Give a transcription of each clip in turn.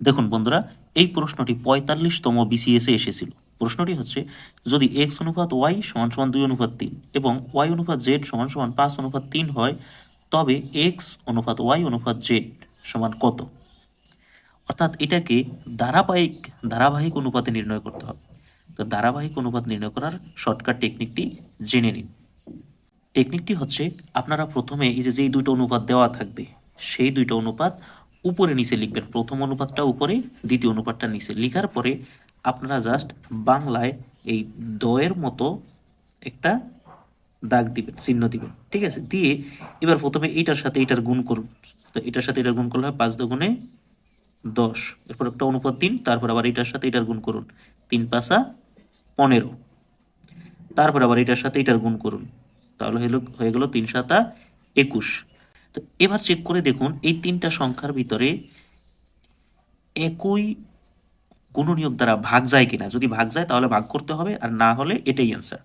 দেখুন বন্ধুরা, এই প্রশ্নটি 45তম বিসিএসে এসেছিল। প্রশ্নটি হচ্ছে, যদি x অনুপাত y সমান সমান 2:3 এবং y অনুপাত z সমান সমান 5:3 হয়, তবে x অনুপাত y অনুপাত z সমান কত? অর্থাৎ এটাকে ধারাবাহিক অনুপাতে নির্ণয় করতে হবে। তো ধারাবাহিক অনুপাত নির্ণয় করার শর্টকাট টেকনিকটি জেনে নিন। টেকনিকটি হচ্ছে, আপনারা প্রথমে এই যে যেই দুটো অনুপাত দেওয়া থাকবে সেই দুইটা অনুপাত উপরে নিচে লিখবেন। প্রথম অনুপাতটা উপরে, দ্বিতীয় অনুপাতটা নিচে। লিখার পরে আপনারা জাস্ট বাংলায় এই দয়ের মতো একটা দাগ দিবেন, চিহ্ন দিবেন, ঠিক আছে? দিয়ে এবার প্রথমে এইটার সাথে এটার গুণ করুন। তো এটার সাথে এটার গুণ করলে হয় 5 × 2 = 10। এরপর একটা অনুপাত দিন, তারপর আবার এটার সাথে এটার গুণ করুন, 3×5 = 15। তারপর আবার এটার সাথে এটার গুণ করুন, তাহলে হয়ে গেল 3×7 = 21। তো এবার চেক করে দেখুন এই তিনটা সংখ্যার ভিতরে একই গুণনীয়ক দ্বারা ভাগ যায় কিনা। যদি ভাগ যায় তাহলে ভাগ করতে হবে, আর না হলে এটাই অ্যান্সার।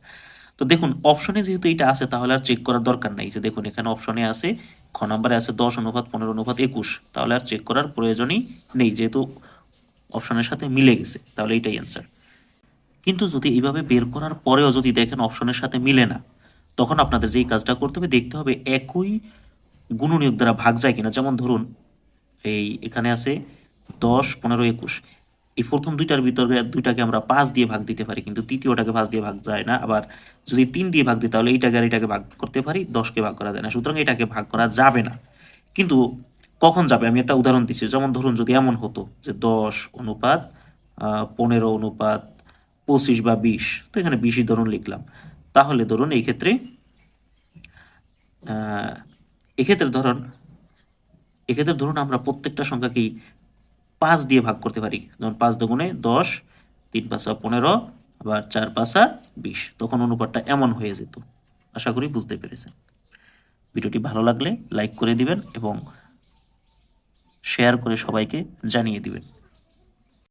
তো দেখুন অপশনে যেহেতু এটা আছে তাহলে আর চেক করার দরকার নাই। যে দেখুন এখানে অপশনে আছে, খ নম্বরে আছে 10:15:21, তাহলে আর চেক করার প্রয়োজনই নেই, যেহেতু অপশনের সাথে মিলে গেছে, তাহলে এটাই অ্যান্সার। কিন্তু যদি এইভাবে বের করার পরেও যদি দেখেন অপশনের সাথে মিলে না, তখন আপনাদের যেই কাজটা করতে হবে, দেখতে হবে একই গুণনীয়ক দ্বারা ভাগ যায় কিনা। যেমন ধরুন এখানে আছে 10, 15, 21। এই প্রথম দুইটার ভিতরে দুইটাকে আমরা 5 দিয়ে ভাগ দিতে পারি, কিন্তু তৃতীয়টাকে 5 দিয়ে ভাগ যায় না। আবার যদি 3 দিয়ে ভাগ দিই তাহলে এইটাকে আর এটাকে ভাগ করতে পারি, 10কে ভাগ করা যায় না। সুতরাং এটাকে ভাগ করা যাবে না। কিন্তু কখন যাবে আমি একটা উদাহরণ দিচ্ছি। যেমন ধরুন যদি এমন হতো যে 10:15:25 তো এখানে 20ই ধরুন লিখলাম। তাহলে ধরুন এক্ষেত্রে ধরুন আমরা প্রত্যেকটা সংখ্যাকেই 5 দিয়ে ভাগ করতে পারি। যেমন 5×2 = 10, 3×5 = 15, আবার 4×5 = 20। তখন অনুপাতটা এমন হয়ে যেত। আশা করি বুঝতে পেরেছেন। ভিডিওটি ভালো লাগলে লাইক করে দিবেন এবং শেয়ার করে সবাইকে জানিয়ে দিবেন।